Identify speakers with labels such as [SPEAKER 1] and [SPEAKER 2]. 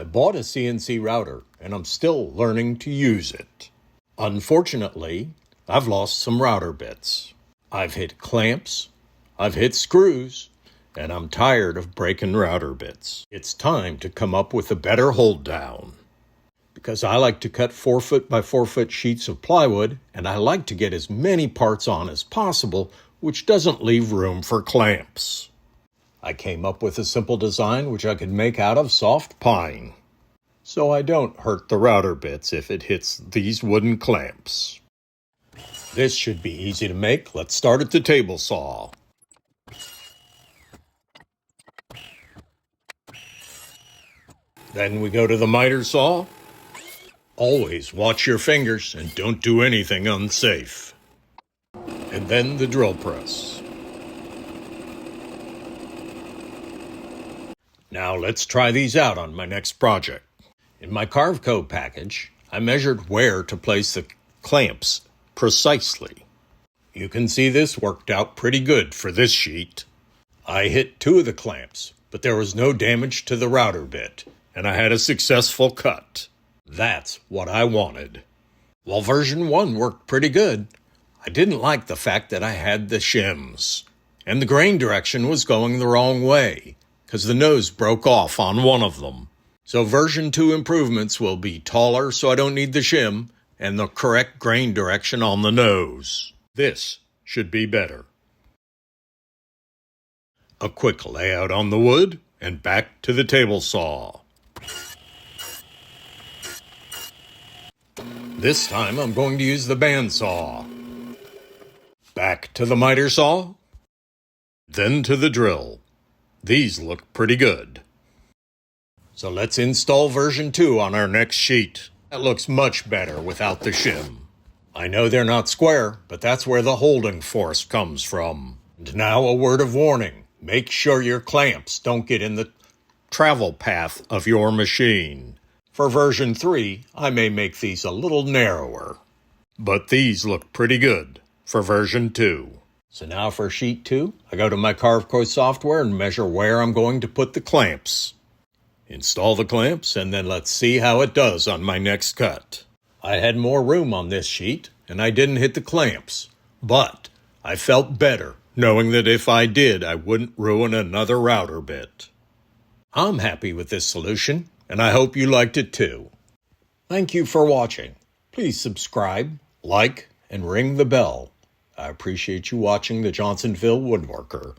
[SPEAKER 1] I bought a CNC router, and I'm still learning to use it. Unfortunately, I've lost some router bits. I've hit clamps, I've hit screws, and I'm tired of breaking router bits. It's time to come up with a better hold down. Because I like to cut 4-foot by 4-foot sheets of plywood, and I like to get as many parts on as possible, which doesn't leave room for clamps. I came up with a simple design which I could make out of soft pine, so I don't hurt the router bits if it hits these wooden clamps. This should be easy to make. Let's start at the table saw. Then we go to the miter saw. Always watch your fingers and don't do anything unsafe. And then the drill press. Now let's try these out on my next project. In my Carveco package, I measured where to place the clamps precisely. You can see this worked out pretty good for this sheet. I hit 2 of the clamps, but there was no damage to the router bit, and I had a successful cut. That's what I wanted. While version 1 worked pretty good, I didn't like the fact that I had the shims, and the grain direction was going the wrong way, because the nose broke off on one of them. So version 2 improvements will be taller so I don't need the shim, and the correct grain direction on the nose. This should be better. A quick layout on the wood, and back to the table saw. This time I'm going to use the bandsaw. Back to the miter saw, then to the drill. These look pretty good. So let's install version 2 on our next sheet. That looks much better without the shim. I know they're not square, but that's where the holding force comes from. And now a word of warning. Make sure your clamps don't get in the travel path of your machine. For version 3, I may make these a little narrower. But these look pretty good for version 2. So now for sheet 2, I go to my Carveco software and measure where I'm going to put the clamps. Install the clamps, and then let's see how it does on my next cut. I had more room on this sheet, and I didn't hit the clamps. But I felt better knowing that if I did, I wouldn't ruin another router bit. I'm happy with this solution, and I hope you liked it too. Thank you for watching. Please subscribe, like, and ring the bell. I appreciate you watching the Johnsonville Woodworker.